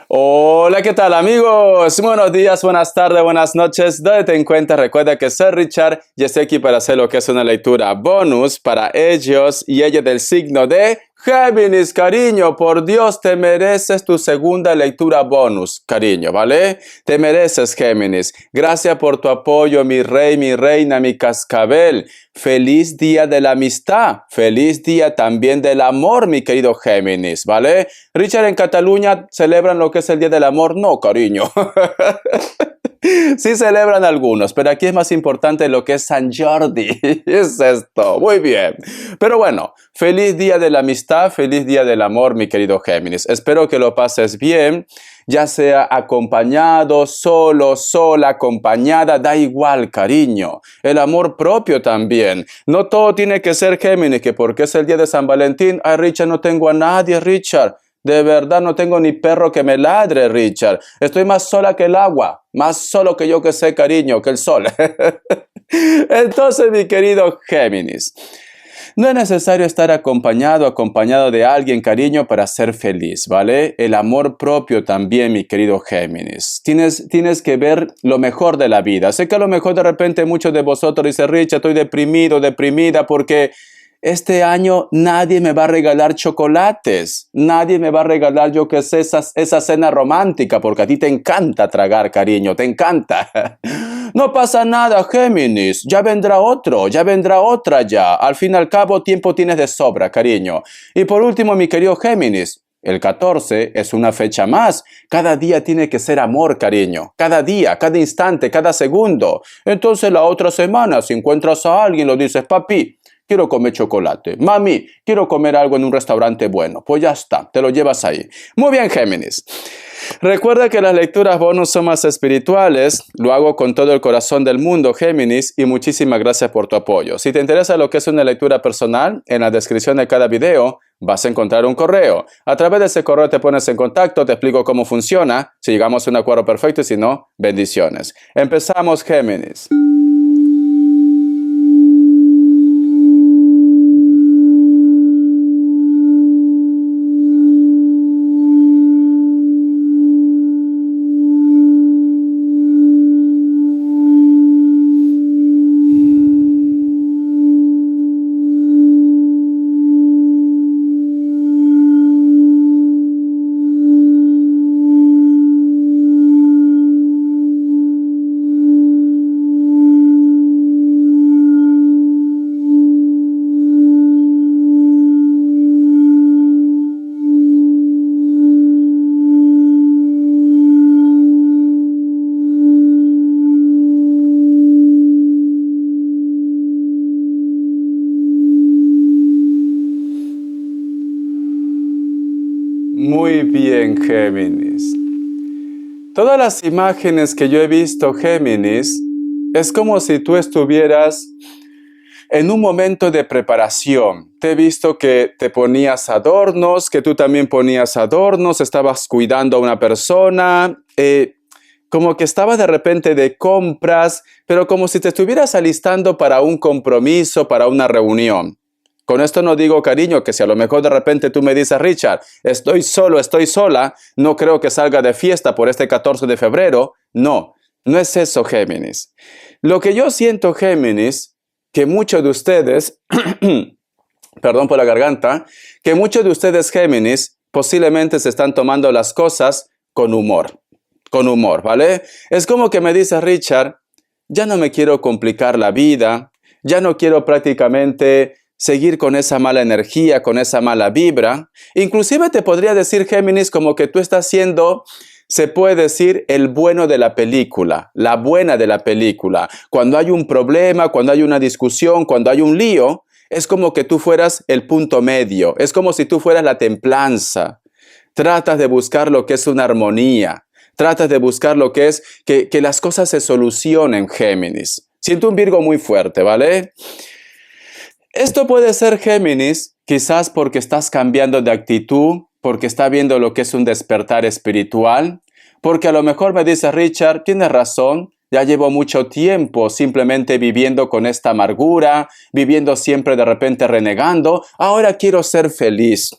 Hola, ¿qué tal amigos? Buenos días, buenas tardes, buenas noches. ¿Dónde te encuentras? Recuerda que soy Richard y estoy aquí para hacer lo que es una lectura bonus para ellos y ella del signo de Géminis, cariño. Por Dios, te mereces tu segunda lectura bonus, cariño, ¿vale? Te mereces, Géminis. Gracias por tu apoyo, mi rey, mi reina, mi cascabel. Feliz día de la amistad. Feliz día también del amor, mi querido Géminis, ¿vale? Richard, en Cataluña celebran lo que es el Día del Amor. No, cariño. Sí celebran algunos, pero aquí es más importante lo que es San Jordi. Es esto. Muy bien. Pero bueno, feliz día de la amistad, feliz día del amor, mi querido Géminis. Espero que lo pases bien, ya sea acompañado, solo, sola, acompañada, da igual, cariño. El amor propio también. No todo tiene que ser Géminis, que porque es el día de San Valentín. Ay, Richard, no tengo a nadie, Richard. De verdad no tengo ni perro que me ladre, Richard. Estoy más sola que el agua. Más solo que yo que sé, cariño, que el sol. Entonces, mi querido Géminis, no es necesario estar acompañado de alguien, cariño, para ser feliz, ¿vale? El amor propio también, mi querido Géminis. Tienes que ver lo mejor de la vida. Sé que a lo mejor de repente muchos de vosotros dicen, Richard, estoy deprimido, deprimida, porque este año nadie me va a regalar chocolates, nadie me va a regalar, yo qué sé, esa cena romántica, porque a ti te encanta tragar, cariño, te encanta. No pasa nada, Géminis, ya vendrá otro, ya vendrá otra ya. Al fin y al cabo, tiempo tienes de sobra, cariño. Y por último, mi querido Géminis, el 14 es una fecha más. Cada día tiene que ser amor, cariño. Cada día, cada instante, cada segundo. Entonces la otra semana, si encuentras a alguien, lo dices, papi, quiero comer chocolate. Mami, quiero comer algo en un restaurante bueno. Pues ya está, te lo llevas ahí. Muy bien, Géminis. Recuerda que las lecturas bonus son más espirituales. Lo hago con todo el corazón del mundo, Géminis, y muchísimas gracias por tu apoyo. Si te interesa lo que es una lectura personal, en la descripción de cada video vas a encontrar un correo. A través de ese correo te pones en contacto, te explico cómo funciona, si llegamos a un acuerdo perfecto y si no, bendiciones. Empezamos, Géminis. Muy bien, Géminis. Todas las imágenes que yo he visto, Géminis, es como si tú estuvieras en un momento de preparación. Te he visto que te ponías adornos, que tú también ponías adornos, estabas cuidando a una persona, como que estabas de repente de compras, pero como si te estuvieras alistando para un compromiso, para una reunión. Con esto no digo, cariño, que si a lo mejor de repente tú me dices, Richard, estoy solo, estoy sola, no creo que salga de fiesta por este 14 de febrero. No, no es eso, Géminis. Lo que yo siento, Géminis, que muchos de ustedes, perdón por la garganta, que muchos de ustedes, Géminis, posiblemente se están tomando las cosas con humor, ¿vale? Es como que me dice, Richard, ya no me quiero complicar la vida, ya no quiero prácticamente seguir con esa mala energía, con esa mala vibra. Inclusive te podría decir, Géminis, como que tú estás siendo, se puede decir, el bueno de la película, la buena de la película. Cuando hay un problema, cuando hay una discusión, cuando hay un lío, es como que tú fueras el punto medio, es como si tú fueras la templanza. Tratas de buscar lo que es una armonía, tratas de buscar lo que es que las cosas se solucionen, Géminis. Siento un Virgo muy fuerte, ¿vale? Esto puede ser, Géminis, quizás porque estás cambiando de actitud, porque está viendo lo que es un despertar espiritual, porque a lo mejor me dice, Richard, tienes razón, ya llevo mucho tiempo simplemente viviendo con esta amargura, viviendo siempre de repente renegando, ahora quiero ser feliz.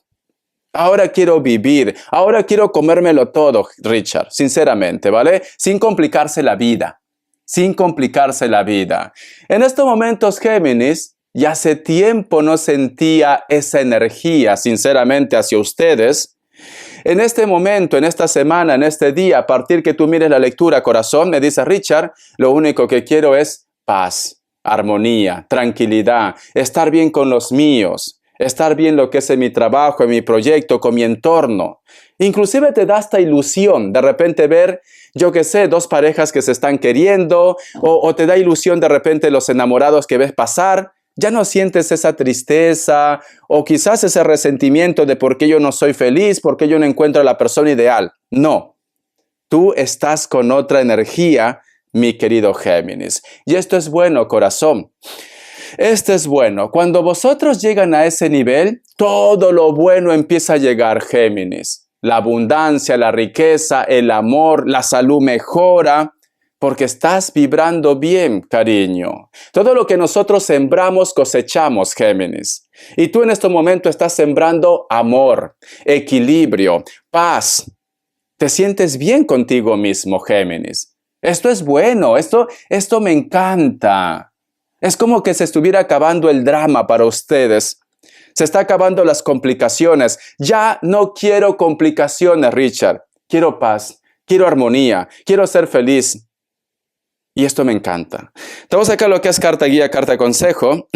Ahora quiero vivir. Ahora quiero comérmelo todo, Richard, sinceramente, ¿vale? Sin complicarse la vida. Sin complicarse la vida. En estos momentos, Géminis, ya hace tiempo no sentía esa energía, sinceramente, hacia ustedes. En este momento, en esta semana, en este día, a partir que tú mires la lectura, corazón, me dice Richard, lo único que quiero es paz, armonía, tranquilidad, estar bien con los míos, estar bien lo que es en mi trabajo, en mi proyecto, con mi entorno. Inclusive te da esta ilusión de repente ver, yo qué sé, dos parejas que se están queriendo, o te da ilusión de repente los enamorados que ves pasar. Ya no sientes esa tristeza o quizás ese resentimiento de por qué yo no soy feliz, por qué yo no encuentro a la persona ideal. No, tú estás con otra energía, mi querido Géminis. Y esto es bueno, corazón. Esto es bueno. Cuando vosotros llegan a ese nivel, todo lo bueno empieza a llegar, Géminis. La abundancia, la riqueza, el amor, la salud mejora. Porque estás vibrando bien, cariño. Todo lo que nosotros sembramos, cosechamos, Géminis. Y tú en este momento estás sembrando amor, equilibrio, paz. Te sientes bien contigo mismo, Géminis. Esto es bueno, esto me encanta. Es como que se estuviera acabando el drama para ustedes. Se está acabando las complicaciones. Ya no quiero complicaciones, Richard. Quiero paz, quiero armonía, quiero ser feliz. Y esto me encanta. Te voy a sacar lo que es carta guía, carta consejo.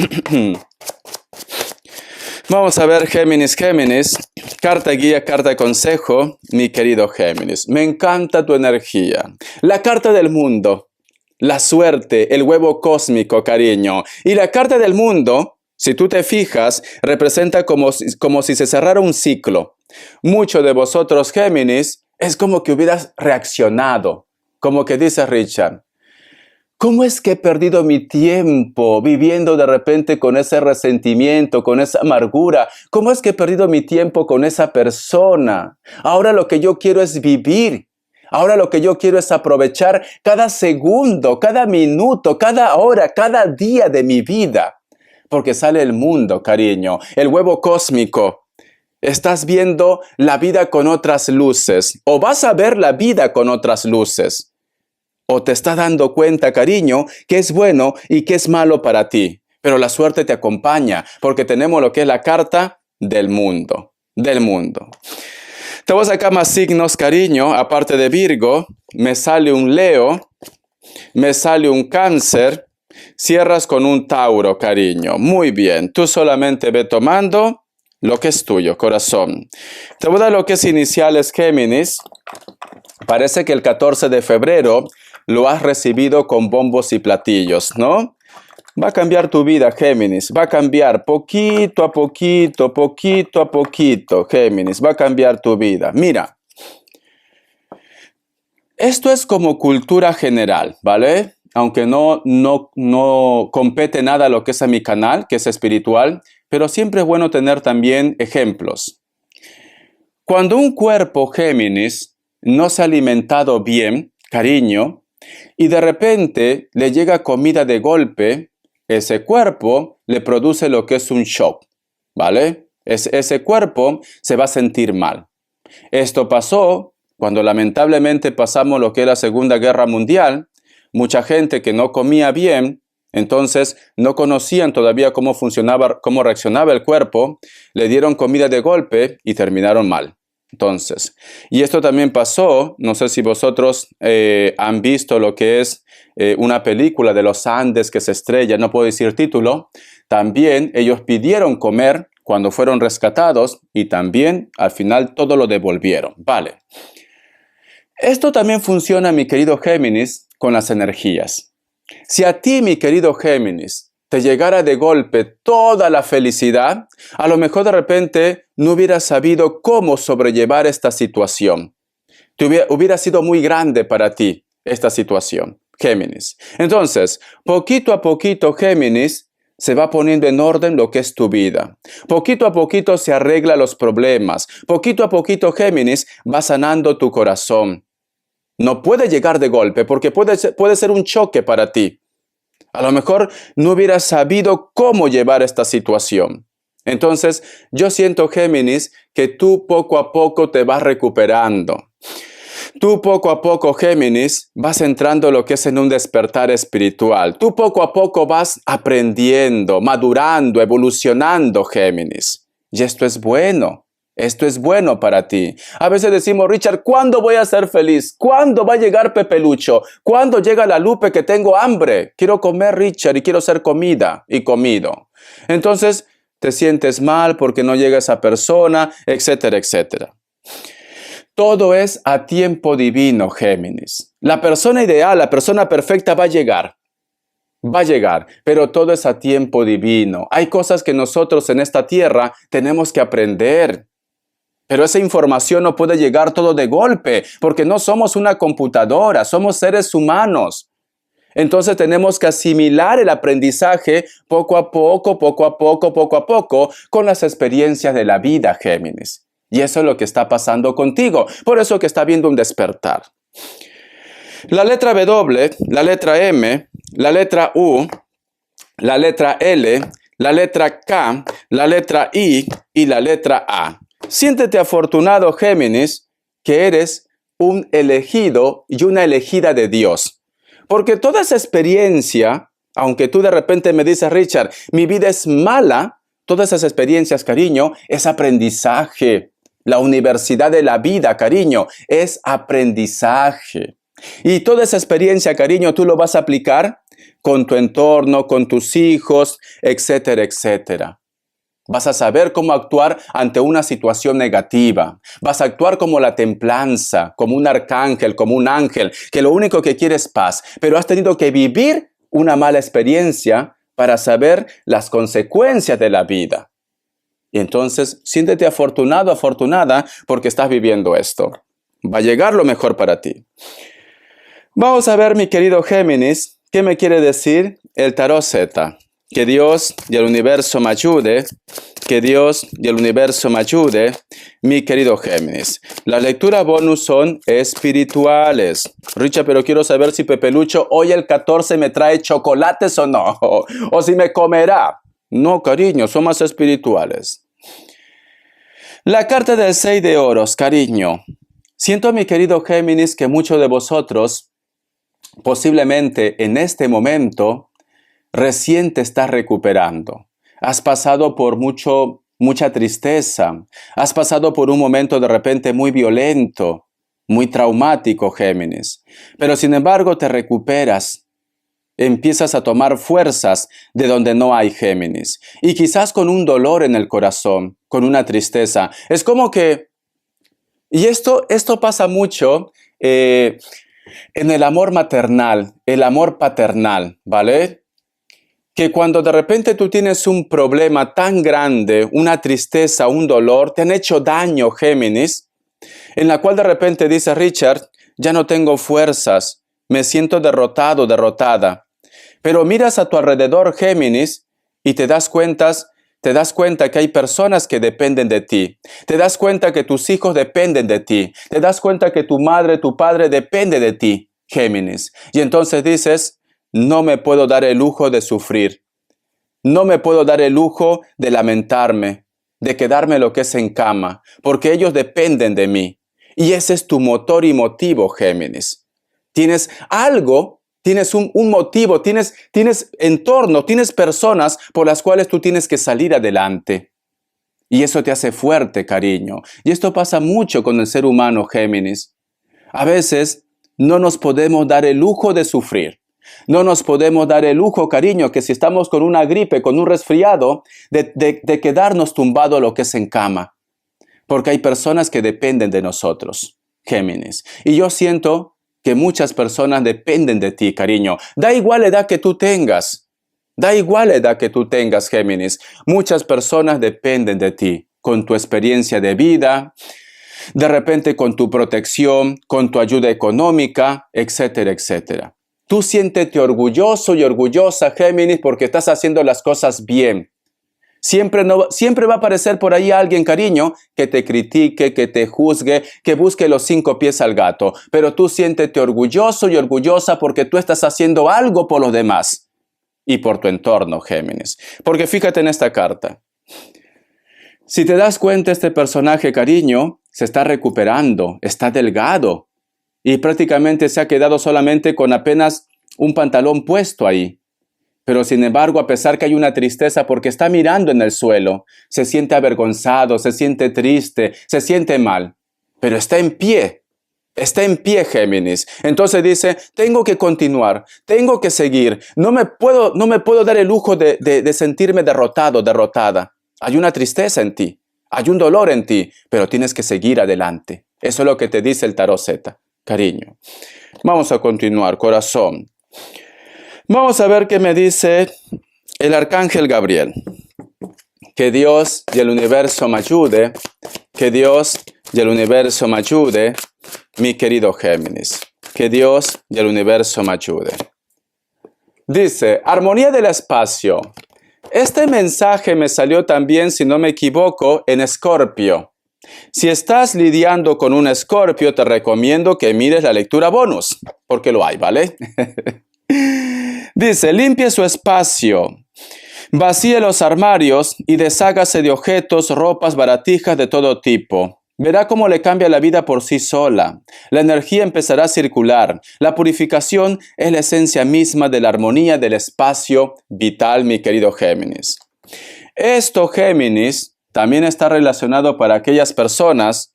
Vamos a ver Géminis, Géminis. Carta guía, carta consejo, mi querido Géminis. Me encanta tu energía. La carta del mundo, la suerte, el huevo cósmico, cariño. Y la carta del mundo, si tú te fijas, representa como si se cerrara un ciclo. Muchos de vosotros, Géminis, es como que hubieras reaccionado. Como que dice Richard, ¿cómo es que he perdido mi tiempo viviendo de repente con ese resentimiento, con esa amargura? ¿Cómo es que he perdido mi tiempo con esa persona? Ahora lo que yo quiero es vivir. Ahora lo que yo quiero es aprovechar cada segundo, cada minuto, cada hora, cada día de mi vida. Porque sale el mundo, cariño, el huevo cósmico. Estás viendo la vida con otras luces, o vas a ver la vida con otras luces. O te estás dando cuenta, cariño, que es bueno y que es malo para ti. Pero la suerte te acompaña, porque tenemos lo que es la carta del mundo. Del mundo. Te voy a sacar más signos, cariño. Aparte de Virgo, me sale un Leo, me sale un Cáncer. Cierras con un Tauro, cariño. Muy bien. Tú solamente ve tomando lo que es tuyo, corazón. Te voy a dar lo que es iniciales, Géminis. Parece que el 14 de febrero lo has recibido con bombos y platillos, ¿no? Va a cambiar tu vida, Géminis. Va a cambiar poquito a poquito, poquito a poquito, Géminis. Va a cambiar tu vida. Mira, esto es como cultura general, ¿vale? Aunque no compete nada a lo que es a mi canal, que es espiritual, pero siempre es bueno tener también ejemplos. Cuando un cuerpo, Géminis, no se ha alimentado bien, cariño, y de repente le llega comida de golpe, ese cuerpo le produce lo que es un shock, ¿vale? Ese cuerpo se va a sentir mal. Esto pasó cuando lamentablemente pasamos lo que es la Segunda Guerra Mundial. Mucha gente que no comía bien, entonces no conocían todavía cómo funcionaba, cómo reaccionaba el cuerpo, le dieron comida de golpe y terminaron mal. Entonces, y esto también pasó, no sé si vosotros han visto lo que es una película de los Andes que se estrella, no puedo decir título. También ellos pidieron comer cuando fueron rescatados y también al final todo lo devolvieron. Vale. Esto también funciona, mi querido Géminis, con las energías. Si a ti, mi querido Géminis, te llegara de golpe toda la felicidad, a lo mejor de repente no hubieras sabido cómo sobrellevar esta situación. Hubiera sido muy grande para ti esta situación, Géminis. Entonces, poquito a poquito, Géminis, se va poniendo en orden lo que es tu vida. Poquito a poquito se arreglan los problemas. Poquito a poquito, Géminis, va sanando tu corazón. No puede llegar de golpe porque puede ser un choque para ti. A lo mejor no hubieras sabido cómo llevar esta situación. Entonces, yo siento, Géminis, que tú poco a poco te vas recuperando. Tú poco a poco, Géminis, vas entrando lo que es en un despertar espiritual. Tú poco a poco vas aprendiendo, madurando, evolucionando, Géminis. Y esto es bueno. Esto es bueno para ti. A veces decimos, Richard, ¿cuándo voy a ser feliz? ¿Cuándo va a llegar Pepe Lucho? ¿Cuándo llega la Lupe que tengo hambre? Quiero comer, Richard, y quiero ser comida y comido. Entonces, te sientes mal porque no llega esa persona, etcétera, etcétera. Todo es a tiempo divino, Géminis. La persona ideal, la persona perfecta va a llegar. Va a llegar, pero todo es a tiempo divino. Hay cosas que nosotros en esta tierra tenemos que aprender. Pero esa información no puede llegar todo de golpe, porque no somos una computadora, somos seres humanos. Entonces tenemos que asimilar el aprendizaje poco a poco, poco a poco, poco a poco, con las experiencias de la vida, Géminis. Y eso es lo que está pasando contigo. Por eso que está habiendo un despertar. La letra W, la letra M, la letra U, la letra L, la letra K, la letra I y la letra A. Siéntete afortunado, Géminis, que eres un elegido y una elegida de Dios. Porque toda esa experiencia, aunque tú de repente me dices, Richard, mi vida es mala, todas esas experiencias, cariño, es aprendizaje. La universidad de la vida, cariño, es aprendizaje. Y toda esa experiencia, cariño, tú lo vas a aplicar con tu entorno, con tus hijos, etcétera, etcétera. Vas a saber cómo actuar ante una situación negativa. Vas a actuar como la templanza, como un arcángel, como un ángel, que lo único que quiere es paz. Pero has tenido que vivir una mala experiencia para saber las consecuencias de la vida. Y entonces, siéntete afortunado, afortunada, porque estás viviendo esto. Va a llegar lo mejor para ti. Vamos a ver, mi querido Géminis, ¿qué me quiere decir el tarot Z? Que Dios y el universo me ayude. Que Dios y el universo me ayude, mi querido Géminis. Las lecturas bonus son espirituales. Richard, pero quiero saber si Pepe Lucho hoy el 14 me trae chocolates o no. O si me comerá. No, cariño, son más espirituales. La carta del 6 de oros, cariño. Siento, mi querido Géminis, que muchos de vosotros, posiblemente en este momento, recién te estás recuperando. Has pasado por mucha tristeza. Has pasado por un momento de repente muy violento, muy traumático, Géminis. Pero sin embargo te recuperas. Empiezas a tomar fuerzas de donde no hay, Géminis. Y quizás con un dolor en el corazón, con una tristeza. Es como que... Y esto pasa mucho en el amor maternal, el amor paternal, ¿vale? Que cuando de repente tú tienes un problema tan grande, una tristeza, un dolor, te han hecho daño, Géminis, en la cual de repente dice Richard, ya no tengo fuerzas, me siento derrotado, derrotada. Pero miras a tu alrededor, Géminis, y te das cuenta que hay personas que dependen de ti. Te das cuenta que tus hijos dependen de ti. Te das cuenta que tu madre, tu padre depende de ti, Géminis. Y entonces dices, no me puedo dar el lujo de sufrir. No me puedo dar el lujo de lamentarme, de quedarme lo que es en cama, porque ellos dependen de mí. Y ese es tu motor y motivo, Géminis. Tienes algo. Tienes un motivo, tienes entorno, tienes personas por las cuales tú tienes que salir adelante. Y eso te hace fuerte, cariño. Y esto pasa mucho con el ser humano, Géminis. A veces no nos podemos dar el lujo de sufrir. No nos podemos dar el lujo, cariño, que si estamos con una gripe, con un resfriado, de quedarnos tumbado lo que es en cama. Porque hay personas que dependen de nosotros, Géminis. Y yo siento que muchas personas dependen de ti, cariño. Da igual la edad que tú tengas. Da igual la edad que tú tengas, Géminis. Muchas personas dependen de ti, con tu experiencia de vida, de repente con tu protección, con tu ayuda económica, etcétera, etcétera. Tú siéntete orgulloso y orgullosa, Géminis, porque estás haciendo las cosas bien. Siempre va a aparecer por ahí alguien, cariño, que te critique, que te juzgue, que busque los 5 pies al gato. Pero tú siéntete orgulloso y orgullosa porque tú estás haciendo algo por los demás y por tu entorno, Géminis. Porque fíjate en esta carta. Si te das cuenta, este personaje, cariño, se está recuperando, está delgado y prácticamente se ha quedado solamente con apenas un pantalón puesto ahí. Pero sin embargo, a pesar que hay una tristeza porque está mirando en el suelo, se siente avergonzado, se siente triste, se siente mal, pero está en pie. Está en pie, Géminis. Entonces dice, tengo que continuar, tengo que seguir. No me puedo dar el lujo de sentirme derrotado, derrotada. Hay una tristeza en ti, hay un dolor en ti, pero tienes que seguir adelante. Eso es lo que te dice el tarot Z, cariño. Vamos a continuar, corazón. Vamos a ver qué me dice el arcángel Gabriel. Que Dios y el universo me ayude. Que Dios y el universo me ayude, mi querido Géminis. Que Dios y el universo me ayude. Dice, armonía del espacio. Este mensaje me salió también, si no me equivoco, en Escorpio. Si estás lidiando con un Escorpio, te recomiendo que mires la lectura bonus, porque lo hay, ¿vale? Dice, limpie su espacio, vacíe los armarios y deshágase de objetos, ropas, baratijas de todo tipo. Verá cómo le cambia la vida por sí sola. La energía empezará a circular. La purificación es la esencia misma de la armonía del espacio vital, mi querido Géminis. Esto, Géminis, también está relacionado para aquellas personas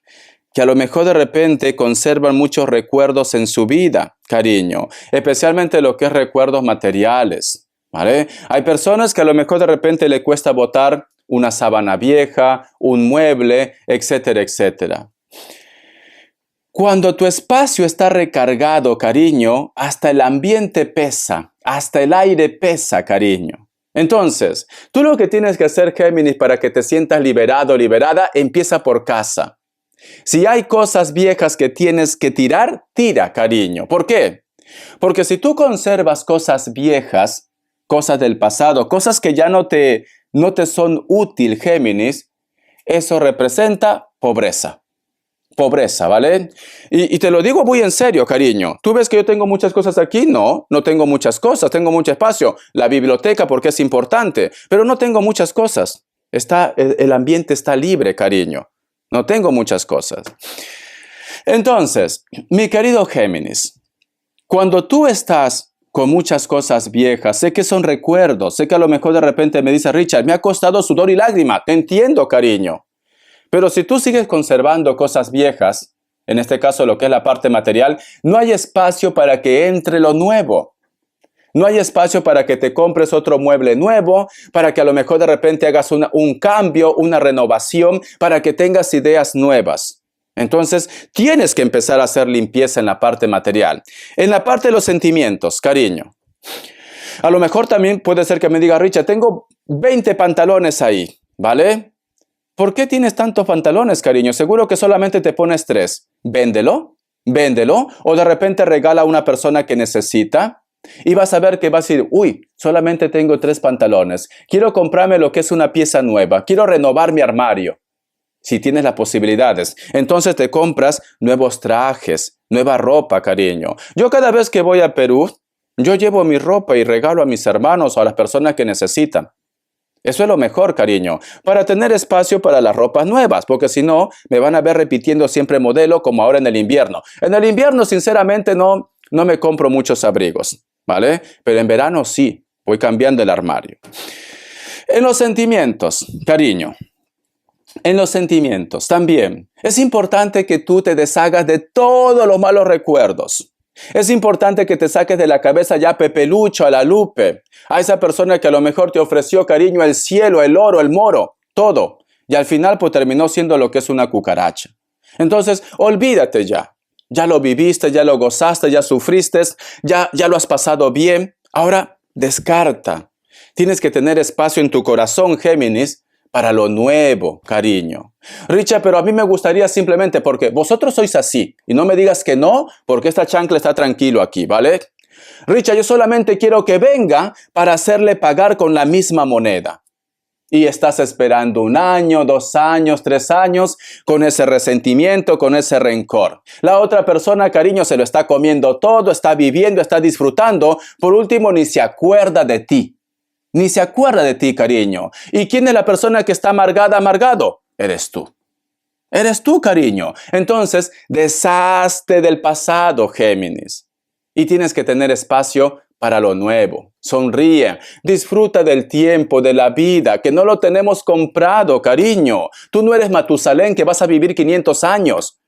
que a lo mejor de repente conservan muchos recuerdos en su vida, cariño, especialmente lo que es recuerdos materiales, ¿vale? Hay personas que a lo mejor de repente le cuesta botar una sábana vieja, un mueble, etcétera, etcétera. Cuando tu espacio está recargado, cariño, hasta el ambiente pesa, hasta el aire pesa, cariño. Entonces, tú lo que tienes que hacer, Géminis, para que te sientas liberado, liberada, empieza por casa. Si hay cosas viejas que tienes que tirar, tira, cariño. ¿Por qué? Porque si tú conservas cosas viejas, cosas del pasado, cosas que ya no te son útil, Géminis, eso representa pobreza. Pobreza, ¿vale? Y te lo digo muy en serio, cariño. ¿Tú ves que yo tengo muchas cosas aquí? No, no tengo muchas cosas, tengo mucho espacio. La biblioteca porque es importante, pero no tengo muchas cosas. El ambiente está libre, cariño. No tengo muchas cosas. Entonces, mi querido Géminis, cuando tú estás con muchas cosas viejas, sé que son recuerdos, sé que a lo mejor de repente me dice, Richard, me ha costado sudor y lágrima, te entiendo, cariño. Pero si tú sigues conservando cosas viejas, en este caso lo que es la parte material, no hay espacio para que entre lo nuevo. No hay espacio para que te compres otro mueble nuevo, para que a lo mejor de repente hagas un cambio, una renovación, para que tengas ideas nuevas. Entonces, tienes que empezar a hacer limpieza en la parte material. En la parte de los sentimientos, cariño. A lo mejor también puede ser que me diga, Richard, tengo 20 pantalones ahí, ¿vale? ¿Por qué tienes tantos pantalones, cariño? Seguro que solamente te pones 3. Véndelo, véndelo, o de repente regala a una persona que necesita. Y vas a ver que vas a decir, uy, solamente tengo 3 pantalones. Quiero comprarme lo que es una pieza nueva. Quiero renovar mi armario. Si tienes las posibilidades, entonces te compras nuevos trajes, nueva ropa, cariño. Yo cada vez que voy a Perú, yo llevo mi ropa y regalo a mis hermanos o a las personas que necesitan. Eso es lo mejor, cariño, para tener espacio para las ropas nuevas, porque si no, me van a ver repitiendo siempre modelo como ahora en el invierno. En el invierno, sinceramente, no me compro muchos abrigos, ¿vale? Pero en verano sí, voy cambiando el armario. En los sentimientos, cariño. En los sentimientos también. Es importante que tú te deshagas de todos los malos recuerdos. Es importante que te saques de la cabeza ya a Pepe Lucho, a la Lupe, a esa persona que a lo mejor te ofreció, cariño, el cielo, el oro, el moro, todo. Y al final pues terminó siendo lo que es una cucaracha. Entonces, olvídate ya. Ya lo viviste, ya lo gozaste, ya sufriste, ya lo has pasado bien. Ahora, descarta. Tienes que tener espacio en tu corazón, Géminis, para lo nuevo, cariño. Richard, pero a mí me gustaría simplemente porque vosotros sois así. Y no me digas que no, porque esta chancla está tranquilo aquí, ¿vale? Richard, yo solamente quiero que venga para hacerle pagar con la misma moneda. Y estás esperando 1 año, 2 años, 3 años con ese resentimiento, con ese rencor. La otra persona, cariño, se lo está comiendo todo, está viviendo, está disfrutando. Por último, ni se acuerda de ti. Ni se acuerda de ti, cariño. ¿Y quién es la persona que está amargada, amargado? eres tú. Eres tú, cariño. Entonces, deshazte del pasado, Géminis. Y tienes que tener espacio para lo nuevo. Sonríe, disfruta del tiempo, de la vida, que no lo tenemos comprado, cariño. Tú no eres Matusalén, que vas a vivir 500 años.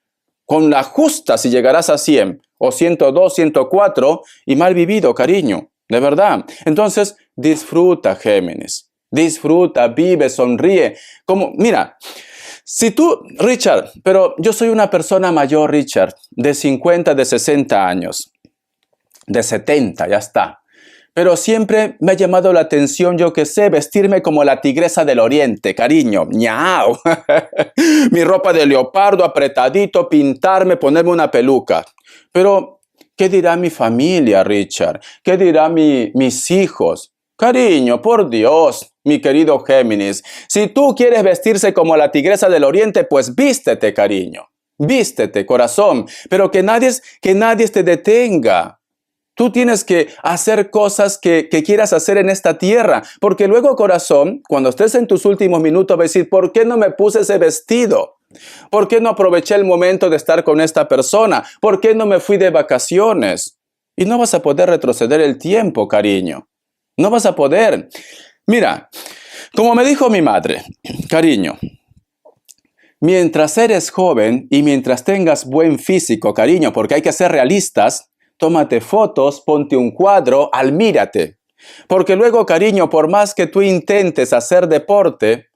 Con la justa si llegarás a 100, o 102, 104, y mal vivido, cariño. De verdad. Entonces, disfruta, Géminis. Disfruta, vive, sonríe. Mira, si tú, Richard, pero yo soy una persona mayor, Richard, de 50, de 60 años, de 70, ya está. Pero siempre me ha llamado la atención, yo que sé, vestirme como la tigresa del oriente, cariño. ¡Ñao! Mi ropa de leopardo, apretadito, pintarme, ponerme una peluca. Pero, ¿qué dirá mi familia, Richard? ¿Qué dirán mis hijos? Cariño, por Dios, mi querido Géminis, si tú quieres vestirse como la tigresa del oriente, pues vístete, cariño. Vístete, corazón, pero que nadie te detenga. Tú tienes que hacer cosas que quieras hacer en esta tierra, porque luego, corazón, cuando estés en tus últimos minutos, vas a decir, ¿por qué no me puse ese vestido? ¿Por qué no aproveché el momento de estar con esta persona? ¿Por qué no me fui de vacaciones? Y no vas a poder retroceder el tiempo, cariño. No vas a poder. Mira, como me dijo mi madre, cariño, mientras eres joven y mientras tengas buen físico, cariño, porque hay que ser realistas, tómate fotos, ponte un cuadro, admírate. Porque luego, cariño, por más que tú intentes hacer deporte,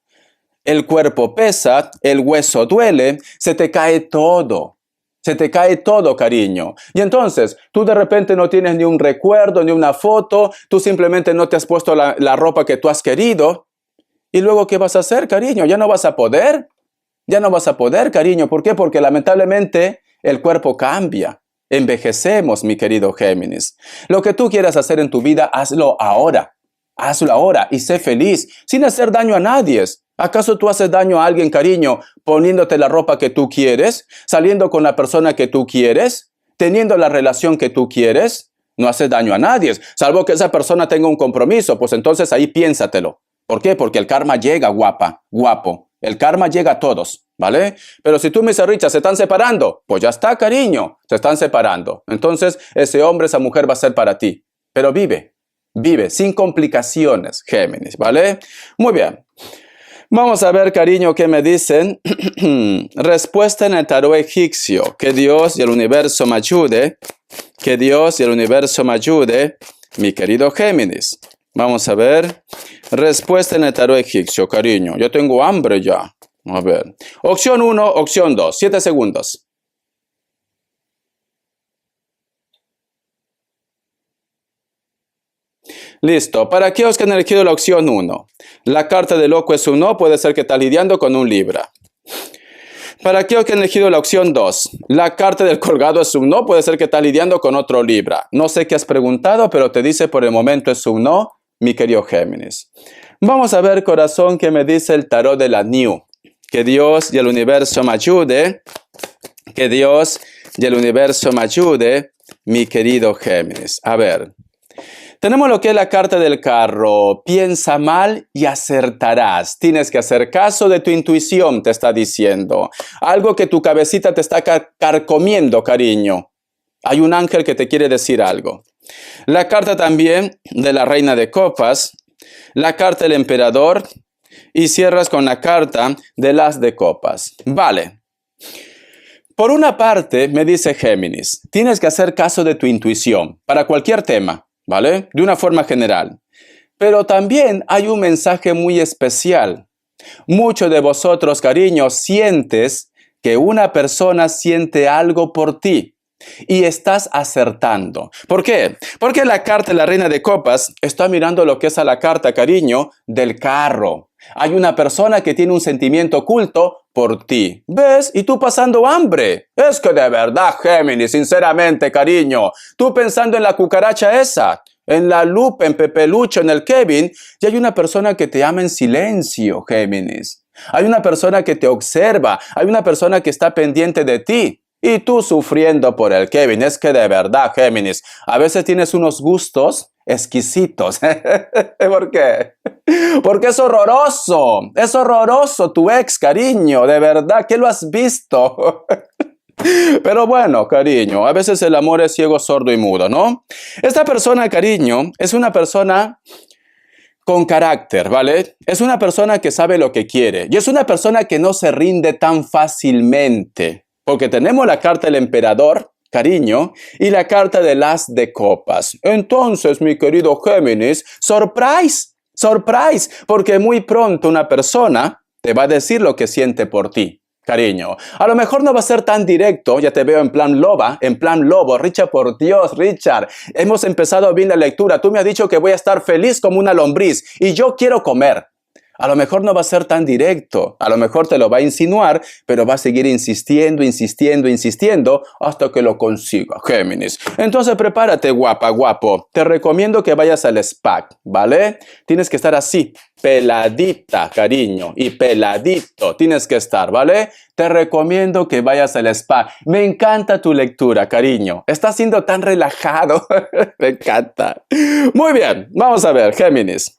el cuerpo pesa, el hueso duele, se te cae todo. Se te cae todo, cariño. Y entonces, tú de repente no tienes ni un recuerdo, ni una foto, tú simplemente no te has puesto la ropa que tú has querido. ¿Y luego qué vas a hacer, cariño? ¿Ya no vas a poder? Ya no vas a poder, cariño. ¿Por qué? Porque lamentablemente el cuerpo cambia. Envejecemos, mi querido Géminis. Lo que tú quieras hacer en tu vida, hazlo ahora. Hazlo ahora y sé feliz, sin hacer daño a nadie. ¿Acaso tú haces daño a alguien, cariño, poniéndote la ropa que tú quieres, saliendo con la persona que tú quieres, teniendo la relación que tú quieres? No haces daño a nadie, salvo que esa persona tenga un compromiso, pues entonces ahí piénsatelo. ¿Por qué? Porque el karma llega, guapa, guapo. El karma llega a todos, ¿vale? Pero si tú me dices, Richard, ¿se están separando? Pues ya está, cariño, se están separando. Entonces ese hombre, esa mujer va a ser para ti. Pero vive, sin complicaciones, Géminis, ¿vale? Muy bien. Vamos a ver, cariño, qué me dicen. Respuesta en el tarot egipcio. Que Dios y el universo me ayude. Que Dios y el universo me ayude, mi querido Géminis. Vamos a ver. Respuesta en el tarot egipcio, cariño. Yo tengo hambre ya. A ver. Opción 1, opción 2. 7 segundos. Listo. Para aquellos que han elegido la opción 1, la carta de loco es un no, puede ser que está lidiando con un Libra. Para aquellos que han elegido la opción 2, la carta del colgado es un no, puede ser que está lidiando con otro Libra. No sé qué has preguntado, pero te dice por el momento es un no, mi querido Géminis. Vamos a ver, corazón, qué me dice el tarot de la New. Que Dios y el universo me ayude. Que Dios y el universo me ayude, mi querido Géminis. A ver. Tenemos lo que es la carta del carro. Piensa mal y acertarás. Tienes que hacer caso de tu intuición, te está diciendo. Algo que tu cabecita te está carcomiendo, cariño. Hay un ángel que te quiere decir algo. La carta también de la reina de copas. La carta del emperador. Y cierras con la carta del as de copas. Vale. Por una parte, me dice Géminis, tienes que hacer caso de tu intuición para cualquier tema. ¿Vale? De una forma general. Pero también hay un mensaje muy especial. Muchos de vosotros, cariño, sientes que una persona siente algo por ti y estás acertando. ¿Por qué? Porque la carta de la reina de copas está mirando lo que es a la carta, cariño, del carro. Hay una persona que tiene un sentimiento oculto por ti. ¿Ves? Y tú pasando hambre. Es que de verdad, Géminis, sinceramente, cariño, tú pensando en la cucaracha esa, en la Lupe, en Pepe Lucho, en el Kevin, y hay una persona que te ama en silencio, Géminis. Hay una persona que te observa, hay una persona que está pendiente de ti. Y tú sufriendo por el Kevin. Es que de verdad, Géminis, a veces tienes unos gustos exquisitos. ¿Por qué? Porque es horroroso tu ex, cariño, de verdad, ¿qué lo has visto? Pero bueno, cariño, a veces el amor es ciego, sordo y mudo, ¿no? Esta persona, cariño, es una persona con carácter, ¿vale? Es una persona que sabe lo que quiere y es una persona que no se rinde tan fácilmente, porque tenemos la carta del emperador, cariño, y la carta del as de copas. Entonces, mi querido Géminis, surprise, porque muy pronto una persona te va a decir lo que siente por ti. Cariño, a lo mejor no va a ser tan directo, ya te veo en plan lobo. Richard, por Dios, Richard, hemos empezado bien la lectura, tú me has dicho que voy a estar feliz como una lombriz y yo quiero comer. A lo mejor no va a ser tan directo, a lo mejor te lo va a insinuar, pero va a seguir insistiendo hasta que lo consiga, Géminis. Entonces prepárate, guapa, guapo. Te recomiendo que vayas al spa, ¿vale? Tienes que estar así, peladita, cariño, y peladito tienes que estar, ¿vale? Te recomiendo que vayas al spa. Me encanta tu lectura, cariño. Estás siendo tan relajado. Me encanta. Muy bien, vamos a ver, Géminis.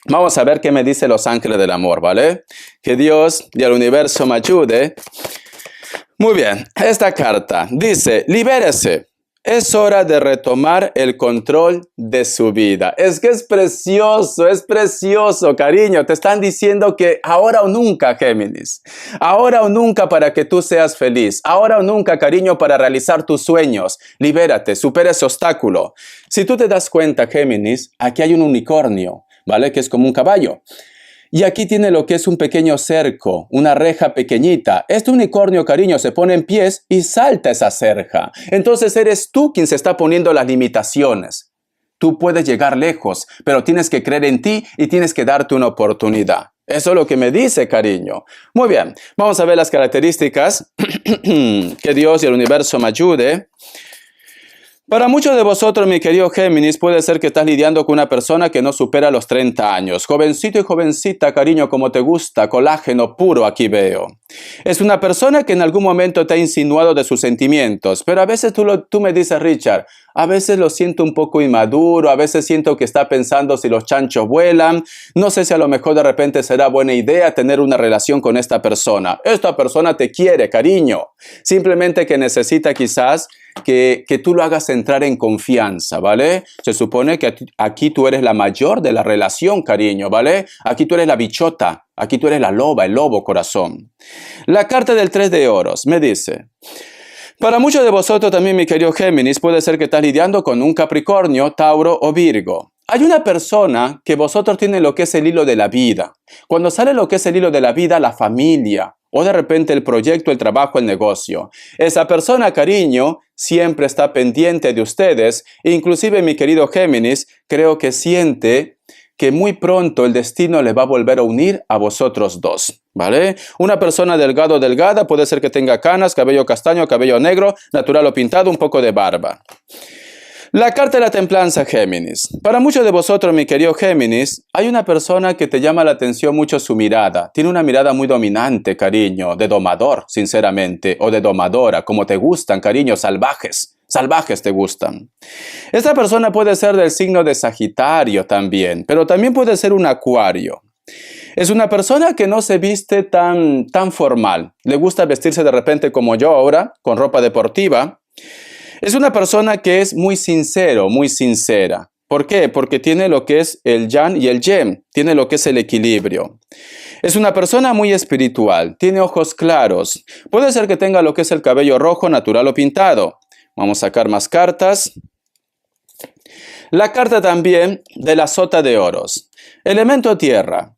Vamos a ver qué me dicen los ángeles del amor, ¿vale? Que Dios y el universo me ayude. Muy bien, esta carta dice, libérese. Es hora de retomar el control de su vida. Es que es precioso, cariño. Te están diciendo que ahora o nunca, Géminis. Ahora o nunca para que tú seas feliz. Ahora o nunca, cariño, para realizar tus sueños. Libérate, supera ese obstáculo. Si tú te das cuenta, Géminis, aquí hay un unicornio, ¿vale? Que es como un caballo. Y aquí tiene lo que es un pequeño cerco, una reja pequeñita. Este unicornio, cariño, se pone en pies y salta esa cerca. Entonces eres tú quien se está poniendo las limitaciones. Tú puedes llegar lejos, pero tienes que creer en ti y tienes que darte una oportunidad. Eso es lo que me dice, cariño. Muy bien, vamos a ver las características. Que Dios y el universo me ayude. Para muchos de vosotros, mi querido Géminis, puede ser que estás lidiando con una persona que no supera los 30 años. Jovencito y jovencita, cariño, como te gusta, colágeno puro aquí veo. Es una persona que en algún momento te ha insinuado de sus sentimientos, pero a veces tú me dices, Richard, a veces lo siento un poco inmaduro, a veces siento que está pensando si los chanchos vuelan, no sé si a lo mejor de repente será buena idea tener una relación con esta persona. Esta persona te quiere, cariño, simplemente que necesita quizás que tú lo hagas entrar en confianza, ¿vale? Se supone que aquí tú eres la mayor de la relación, cariño, ¿vale? Aquí tú eres la bichota, aquí tú eres la loba, el lobo, corazón. La carta del 3 de oros me dice, para muchos de vosotros también, mi querido Géminis, puede ser que estás lidiando con un Capricornio, Tauro o Virgo. Hay una persona que vosotros tienen lo que es el hilo de la vida. Cuando sale lo que es el hilo de la vida, la familia, o de repente el proyecto, el trabajo, el negocio. Esa persona, cariño, siempre está pendiente de ustedes. Inclusive, mi querido Géminis, creo que siente que muy pronto el destino le va a volver a unir a vosotros dos, ¿vale? Una persona delgado o delgada, puede ser que tenga canas, cabello castaño, cabello negro, natural o pintado, un poco de barba. La carta de la templanza, Géminis. Para muchos de vosotros, mi querido Géminis, hay una persona que te llama la atención mucho su mirada. Tiene una mirada muy dominante, cariño, de domador, sinceramente, o de domadora, como te gustan, cariño, salvajes. Salvajes te gustan. Esta persona puede ser del signo de Sagitario también, pero también puede ser un Acuario. Es una persona que no se viste tan formal. Le gusta vestirse de repente como yo ahora, con ropa deportiva. Es una persona que es muy sincero, muy sincera. ¿Por qué? Porque tiene lo que es el yang y el yin, tiene lo que es el equilibrio. Es una persona muy espiritual, tiene ojos claros. Puede ser que tenga lo que es el cabello rojo, natural o pintado. Vamos a sacar más cartas. La carta también de la sota de oros. Elemento tierra.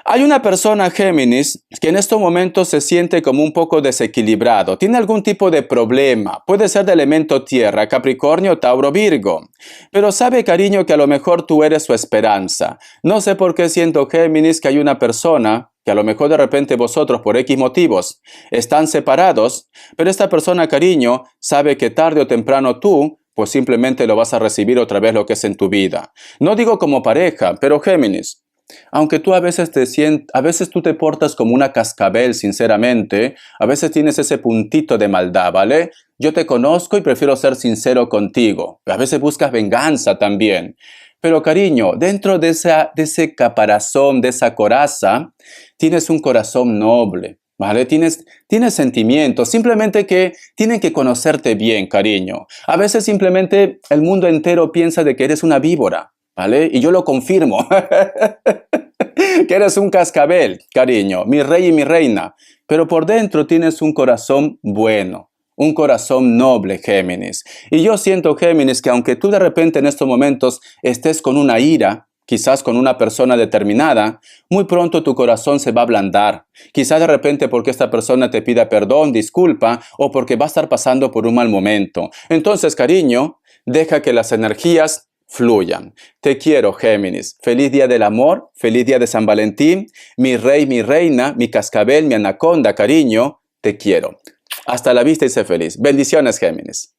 Hay una persona, Géminis, que en estos momentos se siente como un poco desequilibrado. Tiene algún tipo de problema. Puede ser de elemento tierra, Capricornio, Tauro, Virgo. Pero sabe, cariño, que a lo mejor tú eres su esperanza. No sé por qué siento, Géminis, que hay una persona que a lo mejor de repente vosotros por X motivos están separados, pero esta persona, cariño, sabe que tarde o temprano tú pues simplemente lo vas a recibir otra vez lo que es en tu vida. No digo como pareja, pero Géminis, Aunque tú a veces a veces tú te portas como una cascabel, sinceramente, a veces tienes ese puntito de maldad, ¿vale? Yo te conozco y prefiero ser sincero contigo. A veces buscas venganza también. Pero cariño, dentro de ese caparazón, de esa coraza, tienes un corazón noble, ¿vale? Tienes sentimientos, simplemente que tienen que conocerte bien, cariño. A veces simplemente el mundo entero piensa de que eres una víbora, ¿vale? Y yo lo confirmo. Que eres un cascabel, cariño, mi rey y mi reina. Pero por dentro tienes un corazón bueno. Un corazón noble, Géminis. Y yo siento, Géminis, que aunque tú de repente en estos momentos estés con una ira, quizás con una persona determinada, muy pronto tu corazón se va a ablandar. Quizás de repente porque esta persona te pida perdón, disculpa, o porque va a estar pasando por un mal momento. Entonces, cariño, deja que las energías fluyan. Te quiero, Géminis. Feliz día del amor, feliz día de San Valentín. Mi rey, mi reina, mi cascabel, mi anaconda, cariño, te quiero. Hasta la vista y sé feliz. Bendiciones, Géminis.